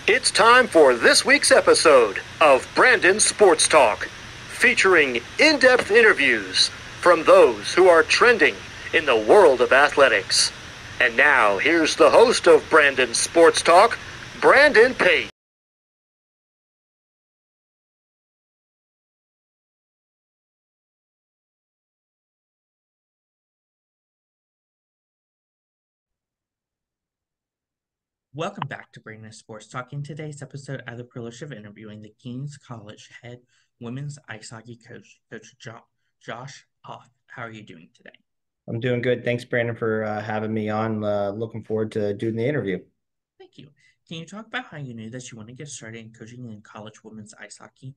It's time for this week's episode of Brandon Sports Talk, featuring in-depth interviews from those who are trending in the world of athletics. And now, here's the host of Brandon Sports Talk, Brandon Pate. Welcome back to Brandon Sports Talk. In today's episode, I have the privilege of interviewing the Kings College head women's ice hockey coach, Josh Hoff. How are you doing today? I'm doing good. Thanks, Brandon, for having me on. Looking forward to doing the interview. Thank you. Can you talk about how you knew that you want to get started in coaching in college women's ice hockey?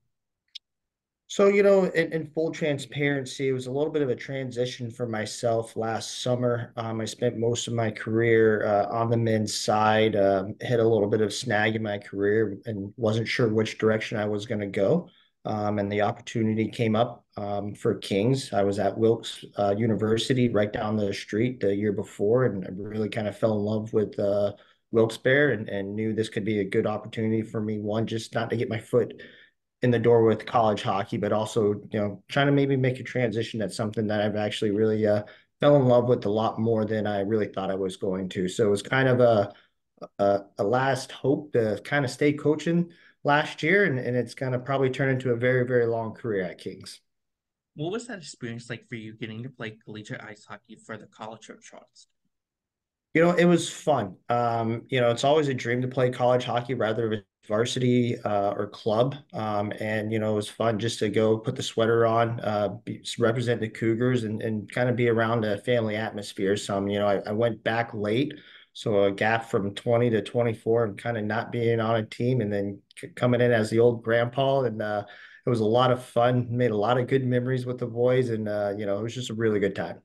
So, in full transparency, it was a little bit of a transition for myself last summer. I spent most of my career on the men's side, hit a little bit of snag in my career and wasn't sure which direction I was going to go. And the opportunity came up for Kings. I was at Wilkes University right down the street the year before, and I really kind of fell in love with Wilkes-Barre and knew this could be a good opportunity for me. One, just not to get my foot in the door with college hockey, but also, trying to maybe make a transition. That's something that I've actually really fell in love with a lot more than I really thought I was going to. So it was kind of a last hope to kind of stay coaching last year, and it's going to probably turn into a very, very long career at Kings. What was that experience like for you getting to play collegiate ice hockey for the College of Charleston? It was fun. It's always a dream to play college hockey, rather if it's varsity or club. And it was fun just to go put the sweater on, represent the Cougars, and kind of be around a family atmosphere. I went back late, so a gap from 20 to 24, and kind of not being on a team, and then coming in as the old grandpa, and it was a lot of fun. Made a lot of good memories with the boys, and it was just a really good time.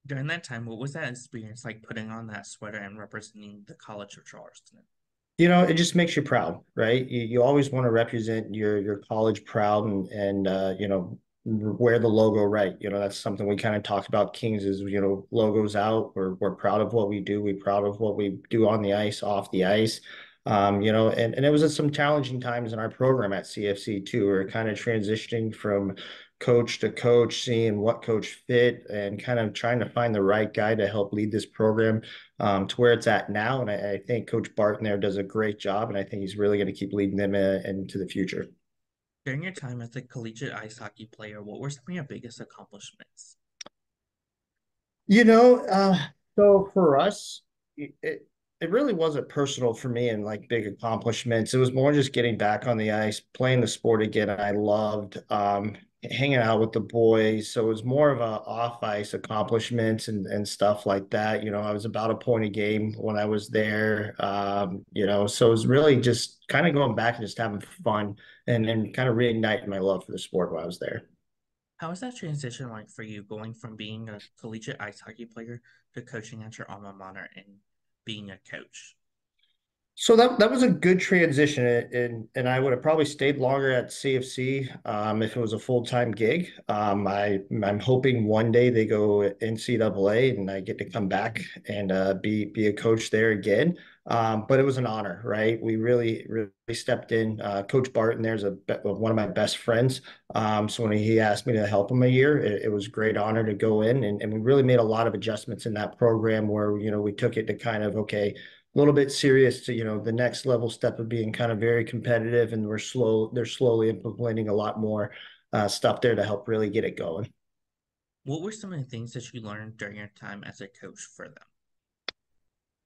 During that time, what was that experience like putting on that sweater and representing the College of Charleston? It just makes you proud, right? You always want to represent your college proud and wear the logo right. That's something we kind of talked about. Kings is, logos out. We're proud of what we do. We're proud of what we do on the ice, off the ice. And it was at some challenging times in our program at CFC too. We're kind of transitioning from coach to coach, seeing what coach fit and kind of trying to find the right guy to help lead this program to where it's at now. And I think Coach Barton there does a great job, and I think he's really going to keep leading them into the future. During your time as a collegiate ice hockey player, what were some of your biggest accomplishments? You know, uh, so for us, it really wasn't personal for me and like big accomplishments. It was more just getting back on the ice, playing the sport again. I loved hanging out with the boys. So it was more of a off ice accomplishments and stuff like that. I was about a point a game when I was there. So it was really just kind of going back and just having fun and kind of reigniting my love for the sport while I was there. How was that transition like for you going from being a collegiate ice hockey player to coaching at your alma mater and being a coach? So that was a good transition, and I would have probably stayed longer at CFC if it was a full-time gig. I'm hoping one day they go NCAA and I get to come back and be a coach there again. But it was an honor, right? We really stepped in. Coach Barton there's one of my best friends. So when he asked me to help him a year, it was a great honor to go in, and we really made a lot of adjustments in that program where we took it to kind of okay, a little bit serious to the next level step of being kind of very competitive, and they're slowly implementing a lot more stuff there to help really get it going. What were some of the things that you learned during your time as a coach for them?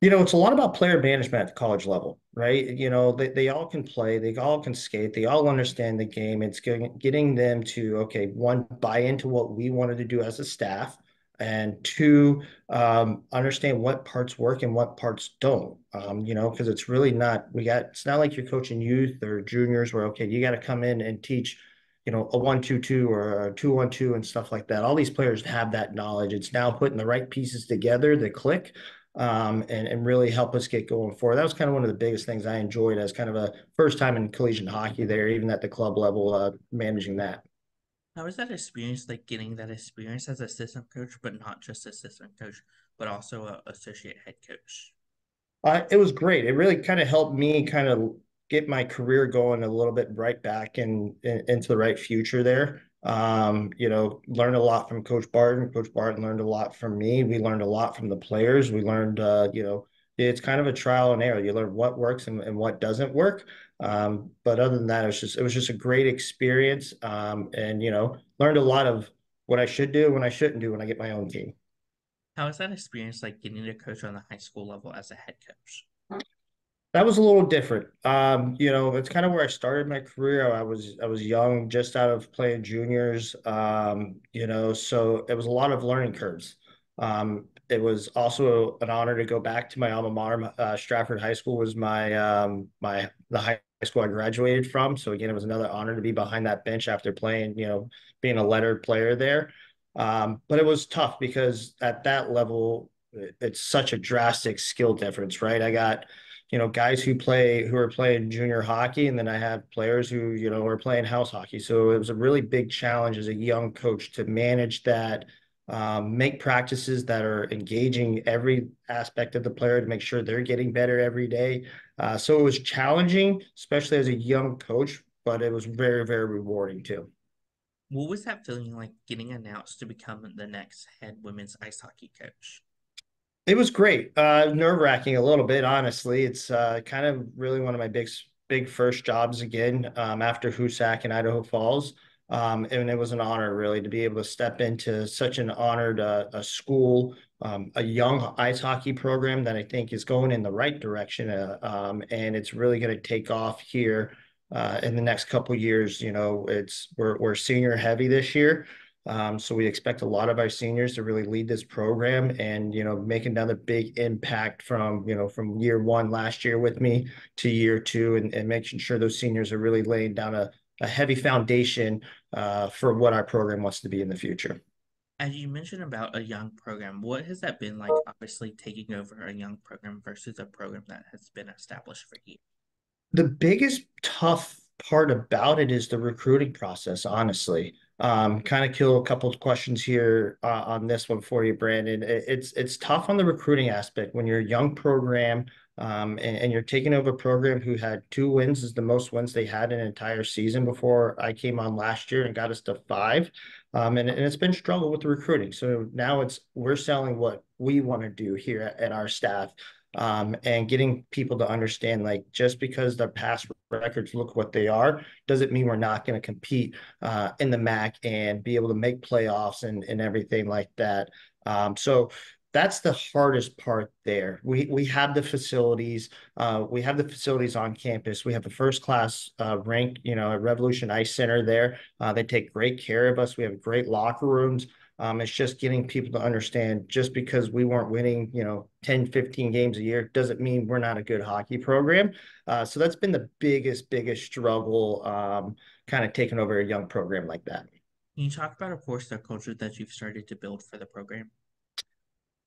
It's a lot about player management at the college level, right? They all can play, they all can skate, they all understand the game. It's getting them to, okay, one, buy into what we wanted to do as a staff, and two, understand what parts work and what parts don't. Because it's not like you're coaching youth or juniors where, okay, you got to come in and teach, a 1-2-2 or a 2-1-2 and stuff like that. All these players have that knowledge. It's now putting the right pieces together, the click and really help us get going forward. That was kind of one of the biggest things I enjoyed as kind of a first time in collegiate hockey there, even at the club level, managing that. How was that experience like getting that experience as assistant coach, but not just assistant coach, but also a associate head coach? It was great. It really kind of helped me kind of get my career going a little bit right back into the right future there. Learned a lot from Coach Barton. Coach Barton learned a lot from me. We learned a lot from the players. We learned, it's kind of a trial and error. You learn what works and what doesn't work. But other than that, it was just a great experience. And learned a lot of what I should do, when I shouldn't do when I get my own team. How is that experience like getting to coach on the high school level as a head coach? That was a little different. It's kind of where I started my career. I was young, just out of playing juniors. So it was a lot of learning curves. It was also an honor to go back to my alma mater. Stratford High School was the high school I graduated from. So again, it was another honor to be behind that bench after playing, being a lettered player there. But it was tough because at that level, it's such a drastic skill difference, right? I got guys who are playing junior hockey, and then I have players who, are playing house hockey. So it was a really big challenge as a young coach to manage that, make practices that are engaging every aspect of the player to make sure they're getting better every day. So it was challenging, especially as a young coach, but it was very, very rewarding too. What was that feeling like getting announced to become the next head women's ice hockey coach? It was great. Nerve-wracking a little bit, honestly. It's kind of really one of my big first jobs again, after Hoosac and Idaho Falls. And it was an honor really to be able to step into such an honored a school, a young ice hockey program that I think is going in the right direction. And it's really going to take off here in the next couple years. We're senior heavy this year. So we expect a lot of our seniors to really lead this program and, make another big impact from year one last year with me to year two, and making sure those seniors are really laying down a heavy foundation for what our program wants to be in the future. As you mentioned about a young program, what has that been like, obviously taking over a young program versus a program that has been established for years? The biggest tough part about it is the recruiting process, honestly. Kind of kill a couple of questions here on this one for you, Brandon. It's tough on the recruiting aspect when you're a young program, and you're taking over a program who had 2 wins, is the most wins they had in an entire season before I came on last year and got us to 5. And it's been struggle with the recruiting. So now we're selling what we want to do here at our staff, and getting people to understand, like, just because their past records look what they are doesn't mean we're not going to compete in the MAC and be able to make playoffs and everything like that. So that's the hardest part there. We have the facilities. We have the facilities on campus. We have a first class rink, at Revolution Ice Center there. They take great care of us. We have great locker rooms. It's just getting people to understand, just because we weren't winning, 10, 15 games a year doesn't mean we're not a good hockey program. So that's been the biggest struggle, kind of taking over a young program like that. Can you talk about, of course, the culture that you've started to build for the program?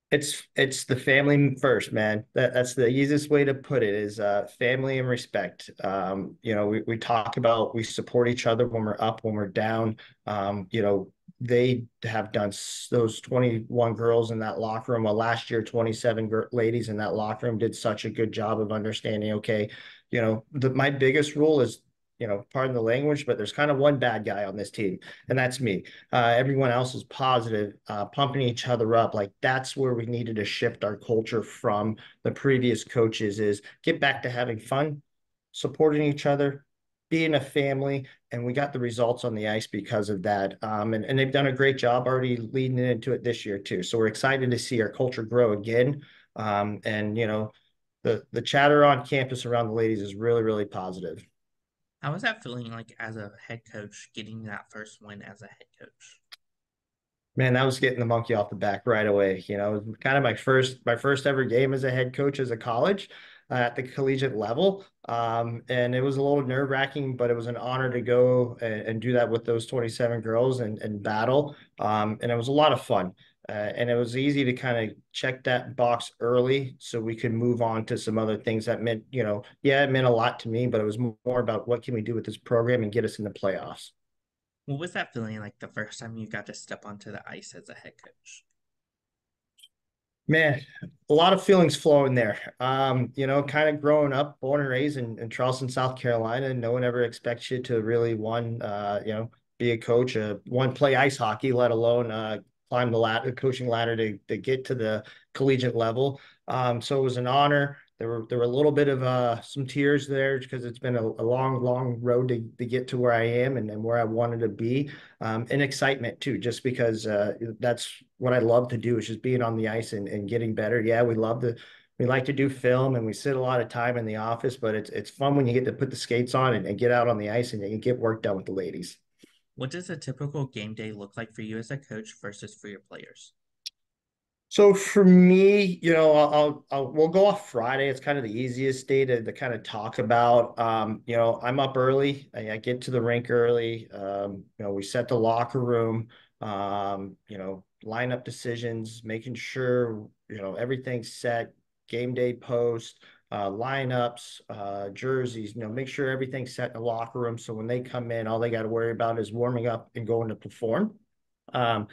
It's the family first, man. That's the easiest way to put it, is family and respect. We talk about, we support each other when we're up, when we're down. They have done those 21 girls in that locker room. Well, last year, 27 ladies in that locker room did such a good job of understanding, okay, my biggest rule is, pardon the language, but there's kind of one bad guy on this team, and that's me. Everyone else is positive, pumping each other up. Like, that's where we needed to shift our culture from the previous coaches, is get back to having fun, supporting each other, being a family, and we got the results on the ice because of that. And they've done a great job already leading into it this year too. So we're excited to see our culture grow again. And the chatter on campus around the ladies is really, really positive. How was that feeling like as a head coach, getting that first win as a head coach? Man, that was getting the monkey off the back right away. Kind of my first ever game as a head coach as a college, at the collegiate level. And it was a little nerve-wracking, but it was an honor to go and do that with those 27 girls and battle. And it was a lot of fun. And it was easy to kind of check that box early so we could move on to some other things that meant, yeah, it meant a lot to me, but it was more about what can we do with this program and get us in the playoffs. What was that feeling like the first time you got to step onto the ice as a head coach? Man, a lot of feelings flowing there. Kind of growing up, born and raised in Charleston, South Carolina, no one ever expects you to really be a coach, play ice hockey, let alone climb the ladder, coaching ladder to get to the collegiate level. So it was an honor. There were a little bit of some tears there because it's been a long, long road to get to where I am and where I wanted to be. And excitement too, just because that's what I love to do is just being on the ice and getting better. Yeah, we like to do film and we sit a lot of time in the office, but it's fun when you get to put the skates on and get out on the ice and you get work done with the ladies. What does a typical game day look like for you as a coach versus for your players? So for me, we'll go off Friday. It's kind of the easiest day to kind of talk about. I'm up early. I get to the rink early. We set the locker room. Lineup decisions, making sure everything's set. Game day post, lineups, jerseys. Make sure everything's set in the locker room. So when they come in, all they got to worry about is warming up and going to perform. Um,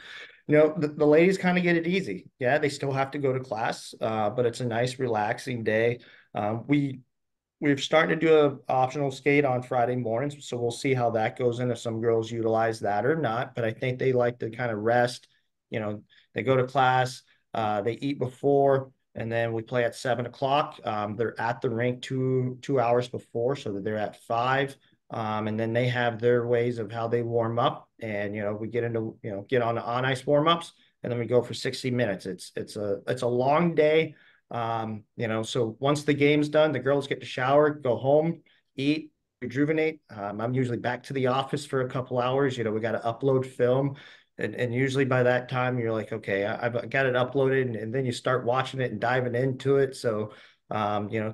the ladies kind of get it easy. Yeah, they still have to go to class, but it's a nice, relaxing day. We're starting to do a optional skate on Friday mornings, so we'll see how that goes and if some girls utilize that or not. But I think they like to kind of rest. You know, they go to class, they eat before, and then we play at 7 o'clock. They're at the rink two hours before, so that they're at 5. And then they have their ways of how they warm up, and we get on the on ice warm ups, and then we go for 60 minutes. It's a long day. So once the game's done, the girls get to shower, go home, eat, rejuvenate. I'm usually back to the office for a couple hours. We got to upload film. And usually by that time, you're like, okay, I've got it uploaded. And then you start watching it and diving into it. So,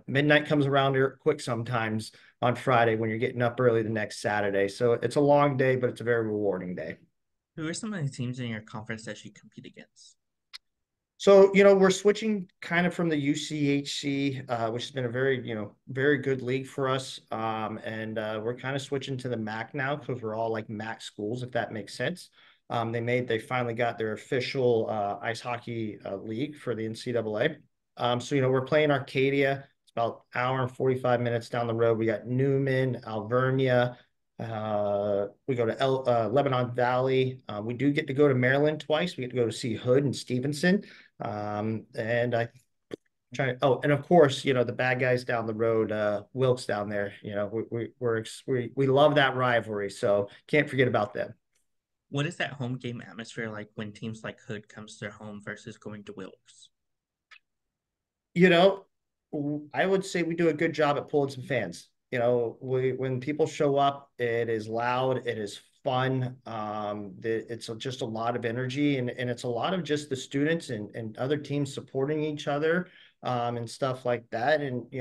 midnight comes around here quick sometimes on Friday when you're getting up early the next Saturday. So it's a long day, but it's a very rewarding day. Who are some of the teams in your conference that you compete against? So, we're switching kind of from the UCHC, which has been a very, very good league for us. And we're kind of switching to the MAC now because we're all like MAC schools, if that makes sense. They finally got their official ice hockey league for the NCAA. So, we're playing Arcadia. It's about an hour and 45 minutes down the road. We got Newman, Alvernia. We go to Lebanon Valley. We do get to go to Maryland twice. We get to go to see Hood and Stevenson. And I try. Oh, and of course, the bad guys down the road, Wilkes down there. We love that rivalry, so can't forget about them. What is that home game atmosphere like when teams like Hood comes to their home versus going to Wilkes? You know, I would say we do a good job at pulling some fans. When people show up, it is loud, it is fun. It's just a lot of energy and it's a lot of just the students and other teams supporting each other and stuff like that. And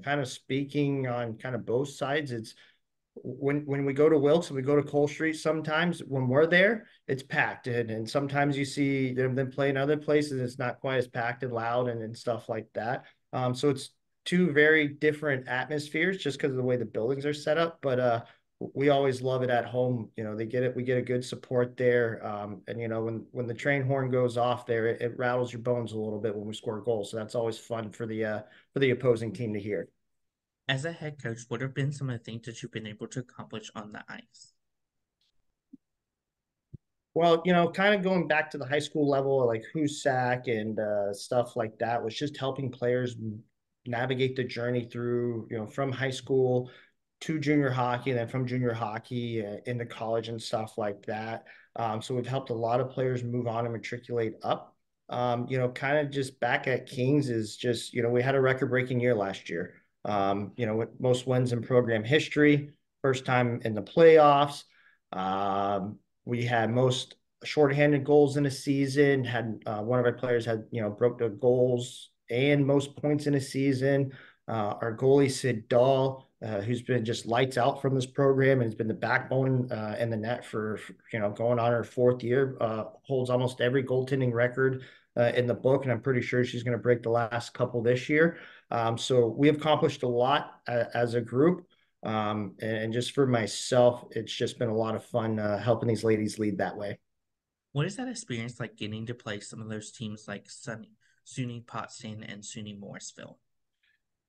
kind of speaking on kind of both sides, it's when we go to Wilkes and we go to Cole Street, sometimes when we're there, it's packed. And sometimes you see them play in other places, it's not quite as packed and loud and stuff like that. So it's two very different atmospheres just because of the way the buildings are set up. But we always love it at home. They get it. We get a good support there. And when the train horn goes off there, it rattles your bones a little bit when we score goals. So that's always fun for the opposing team to hear. As a head coach, what have been some of the things that you've been able to accomplish on the ice? Well, kind of going back to the high school level, like HUSAC and stuff like that, was just helping players navigate the journey through, from high school to junior hockey, and then from junior hockey into college and stuff like that. So we've helped a lot of players move on and matriculate up. Kind of just back at Kings is just, we had a record-breaking year last year. With most wins in program history, first time in the playoffs. We had most shorthanded goals in a season. Had one of our players had broke the goals and most points in a season. Our goalie Sid Dahl, who's been just lights out from this program and has been the backbone in the net for going on her 4th year. Holds almost every goaltending record in the book, and I'm pretty sure she's going to break the last couple this year. So we have accomplished a lot as a group. And just for myself, it's just been a lot of fun helping these ladies lead that way. What is that experience like getting to play some of those teams like Sunny? SUNY Potsdam and SUNY Morrisville?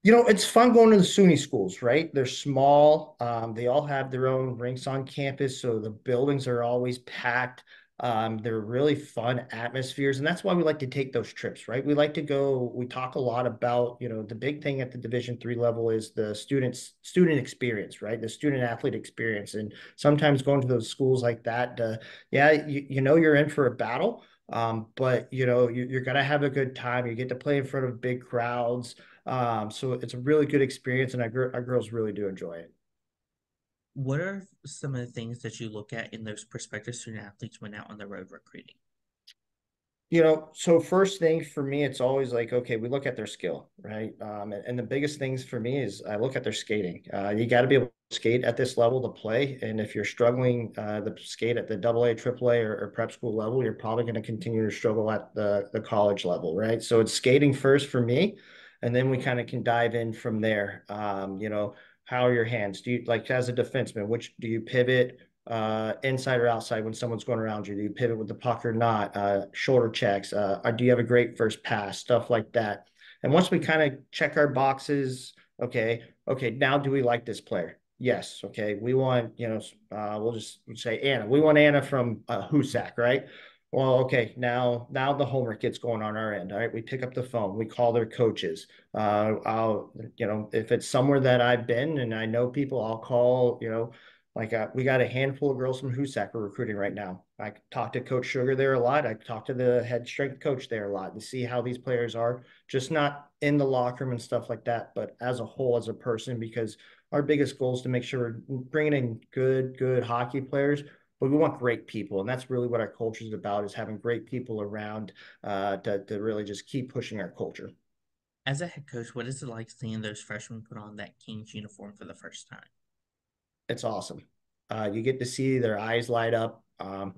It's fun going to the SUNY schools, right? They're small. They all have their own rinks on campus, so the buildings are always packed. They're really fun atmospheres, and that's why we like to take those trips, right? We like to go. We talk a lot about, the big thing at the Division III level is the student experience, right? The student athlete experience, and sometimes going to those schools like that, yeah, you're in for a battle. But you're gonna have a good time. You get to play in front of big crowds. So it's a really good experience, and our girls really do enjoy it. What are some of the things that you look at in those prospective student athletes when out on the road recruiting? So first thing for me, it's always like, okay, we look at their skill, right? And the biggest things for me is I look at their skating. You got to be able to skate at this level to play. And if you're struggling to skate at the AA, AAA, or prep school level, you're probably going to continue to struggle at the college level, right? So it's skating first for me, and then we kind of can dive in from there. How are your hands? Do you like as a defenseman, which do you pivot? Inside or outside when someone's going around you? Do you pivot with the puck or not? Shoulder checks. Do you have a great first pass? Stuff like that. And once we kind of check our boxes, okay, now do we like this player? Yes. Okay. We want, we'll just say Anna. We want Anna from Husak, right? Well, okay. Now the homework gets going on our end. All right. We pick up the phone. We call their coaches. If it's somewhere that I've been and I know people, I'll call, like we got a handful of girls from Husak we're recruiting right now. I talk to Coach Sugar there a lot. I talk to the head strength coach there a lot to see how these players are, just not in the locker room and stuff like that, but as a whole, as a person, because our biggest goal is to make sure we're bringing in good hockey players, but we want great people. And that's really what our culture is about, is having great people around to really just keep pushing our culture. As a head coach, what is it like seeing those freshmen put on that Kings uniform for the first time? It's awesome. You get to see their eyes light up.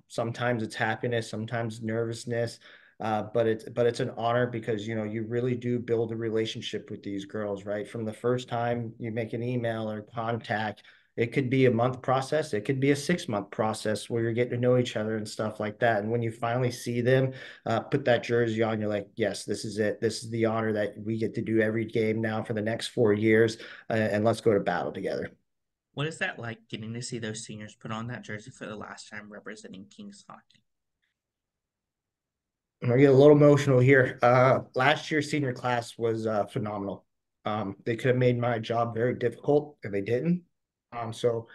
Sometimes it's happiness, sometimes nervousness, but it's an honor because you really do build a relationship with these girls, right? From the first time you make an email or contact, it could be a month process, it could be a 6 month process where you're getting to know each other and stuff like that. And when you finally see them put that jersey on, you're like, yes, this is it. This is the honor that we get to do every game now for the next 4 years, and let's go to battle together. What is that like getting to see those seniors put on that jersey for the last time representing Kings hockey? I get a little emotional here. Last year's senior class was phenomenal. They could have made my job very difficult if they didn't. So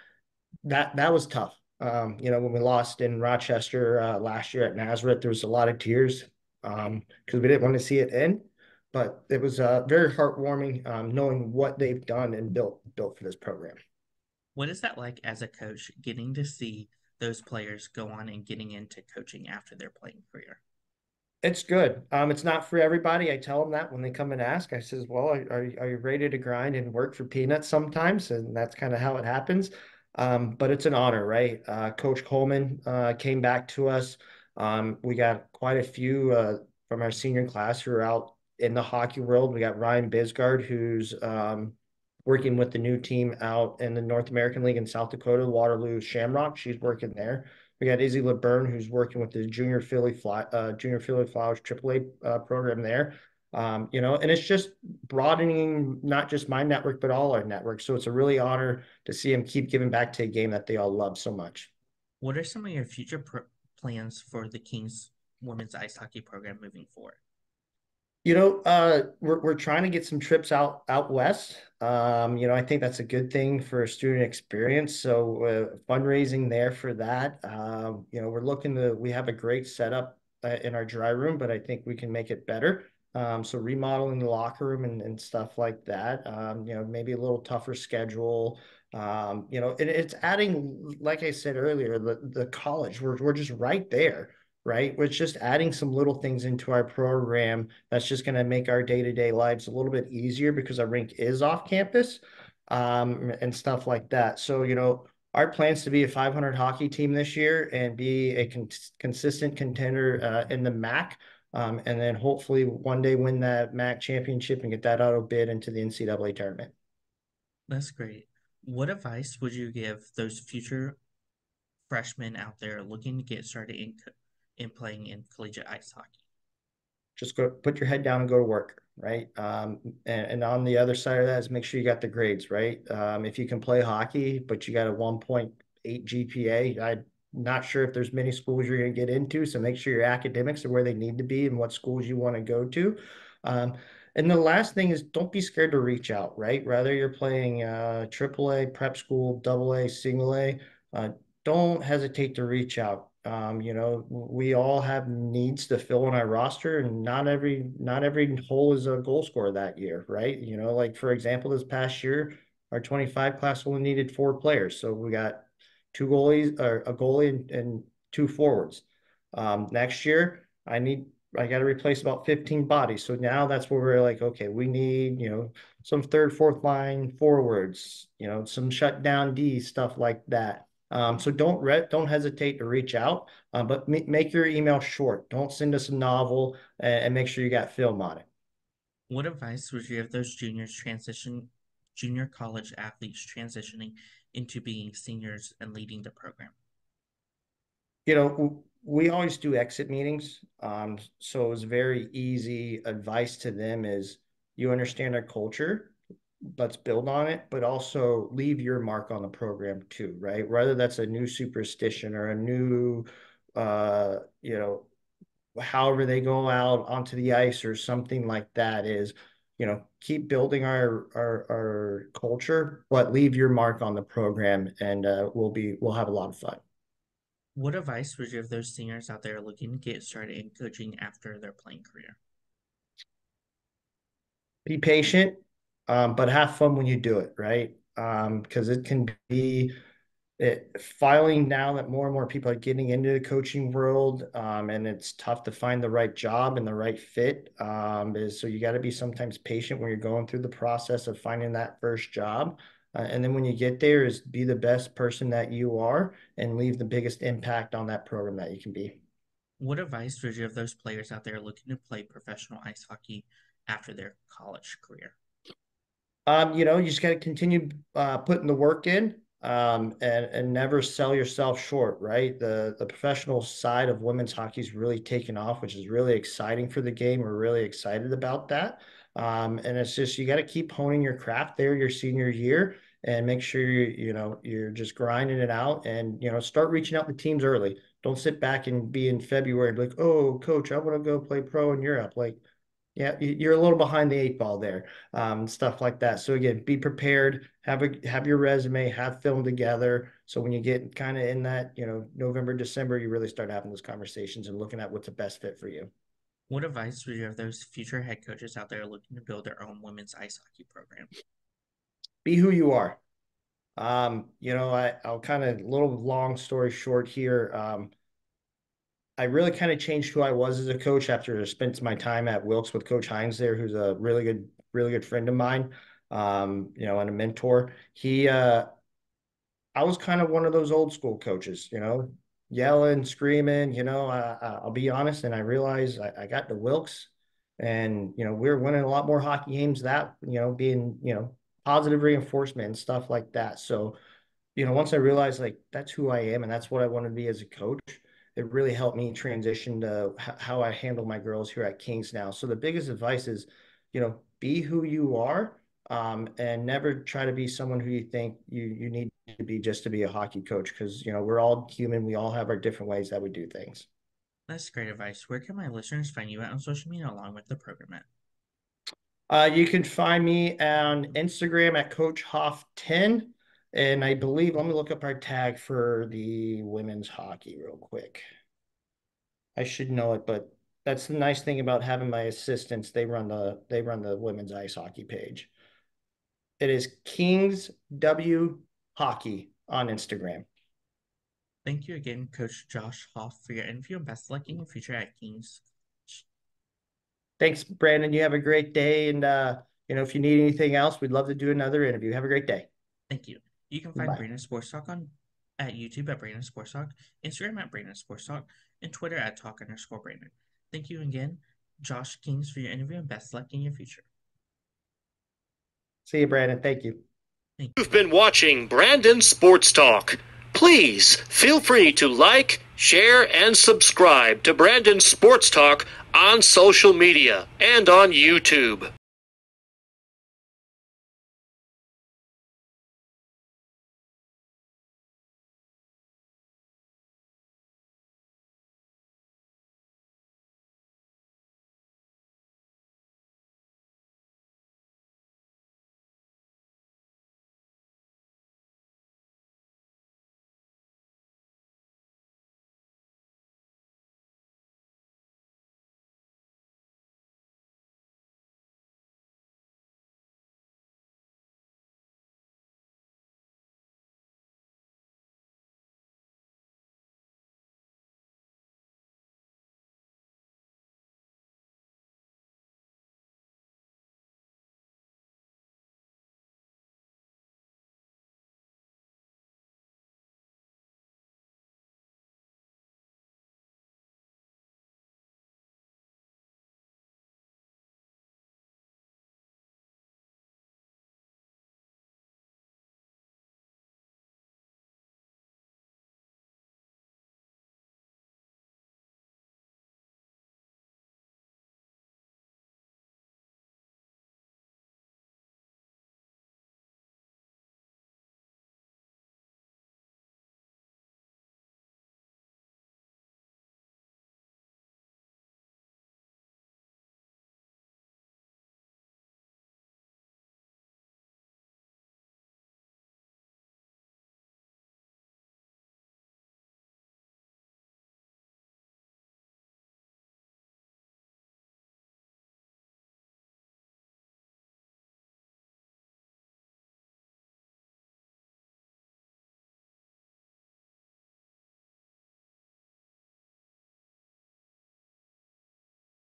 that was tough. When we lost in Rochester last year at Nazareth, there was a lot of tears because we didn't want to see it end. But it was very heartwarming knowing what they've done and built for this program. What is that like as a coach getting to see those players go on and getting into coaching after their playing career? It's good. It's not for everybody. I tell them that when they come and ask. I says, "Well, are you ready to grind and work for peanuts sometimes?" And that's kind of how it happens. But it's an honor, right? Coach Coleman came back to us. We got quite a few from our senior class who are out in the hockey world. We got Ryan Bisgard, who's working with the new team out in the North American League in South Dakota, Waterloo Shamrock. She's working there. We got Izzy LeBurn, who's working with the Junior Philly Flowers AAA program there. And it's just broadening not just my network, but all our networks. So it's a really honor to see them keep giving back to a game that they all love so much. What are some of your future plans for the Kings women's ice hockey program moving forward? We're trying to get some trips out west. I think that's a good thing for a student experience. So fundraising there for that. We have a great setup in our dry room, but I think we can make it better. So remodeling the locker room and stuff like that. Maybe a little tougher schedule. And it's adding, like I said earlier, the college. We're just right there, right? We're just adding some little things into our program that's just going to make our day-to-day lives a little bit easier because our rink is off campus, and stuff like that. So, our plans to be a 500 hockey team this year and be a consistent contender in the MAC, and then hopefully one day win that MAC championship and get that auto bid into the NCAA tournament. That's great. What advice would you give those future freshmen out there looking to get started in playing in collegiate ice hockey? just go put your head down and go to work, right? And on the other side of that is make sure you got the grades, right? If you can play hockey, but you got a 1.8 GPA, I'm not sure if there's many schools you're going to get into. So make sure your academics are where they need to be and what schools you want to go to. Um, and the last thing is don't be scared to reach out, right? Whether you're playing AAA, prep school, double A, single A, uh, don't hesitate to reach out. We all have needs to fill in our roster, and not every hole is a goal scorer that year, right? Like for example, this past year, our 25 class only needed 4 players, so we got 2 goalies, or a goalie and 2 forwards. Next year, I got to replace about 15 bodies. So now that's where we're like, okay, we need, some third, fourth line forwards, some shutdown D, stuff like that. So don't hesitate to reach out, but make your email short. Don't send us a novel, and make sure you got film on it. What advice would you give those junior college athletes transitioning into being seniors and leading the program? We always do exit meetings. So it was very easy advice to them is you understand our culture, let's build on it, but also leave your mark on the program too, right? Whether that's a new superstition or a new, uh, you know, however they go out onto the ice or something like that is, keep building our culture, but leave your mark on the program, and we'll have a lot of fun. What advice would you give those seniors out there looking to get started in coaching after their playing career? Be patient, but have fun when you do it, right? Because it can be filing now that more and more people are getting into the coaching world, and it's tough to find the right job and the right fit. So you got to be sometimes patient when you're going through the process of finding that first job. And then when you get there, is be the best person that you are and leave the biggest impact on that program that you can be. What advice would you give those players out there looking to play professional ice hockey after their college career? You just got to continue putting the work in, and never sell yourself short, right? The professional side of women's hockey is really taken off, which is really exciting for the game. We're really excited about that. And it's just you got to keep honing your craft there your senior year and make sure you're just grinding it out, and start reaching out to teams early. Don't sit back and be in February and be like, oh, coach, I want to go play pro in Europe. Like, yeah, you're a little behind the 8 ball there, stuff like that. So again, be prepared, have your resume, have film together. So when you get kind of in that, November, December, you really start having those conversations and looking at what's the best fit for you. What advice would you give those future head coaches out there looking to build their own women's ice hockey program? Be who you are. I'll kind of little long story short here. I really kind of changed who I was as a coach after I spent my time at Wilkes with Coach Hines there, who's a really good friend of mine, and a mentor. I was kind of one of those old school coaches, yelling, screaming, I'll be honest. And I realized I got to Wilkes, and, we were winning a lot more hockey games that, being, positive reinforcement and stuff like that. So, once I realized like that's who I am and that's what I want to be as a coach, it really helped me transition to how I handle my girls here at Kings now. So the biggest advice is, be who you are, and never try to be someone who you think you need to be just to be a hockey coach, because, we're all human. We all have our different ways that we do things. That's great advice. Where can my listeners find you at on social media along with the program at? You can find me on Instagram at Coach Hoff 10. And I believe, let me look up our tag for the women's hockey real quick. I should know it, but that's the nice thing about having my assistants. They run the women's ice hockey page. It is Kings W Hockey on Instagram. Thank you again, Coach Josh Hoff, for your interview and best luck in your future at Kings. Thanks, Brandon. You have a great day. And if you need anything else, we'd love to do another interview. Have a great day. Thank you. You can find Bye. Brandon Sports Talk at YouTube at Brandon Sports Talk, Instagram at Brandon Sports Talk, and Twitter at Talk_Brandon. Thank you again, Josh Kings, for your interview and best luck in your future. See you, Brandon. Thank you. You've been watching Brandon Sports Talk. Please feel free to like, share, and subscribe to Brandon Sports Talk on social media, and on YouTube.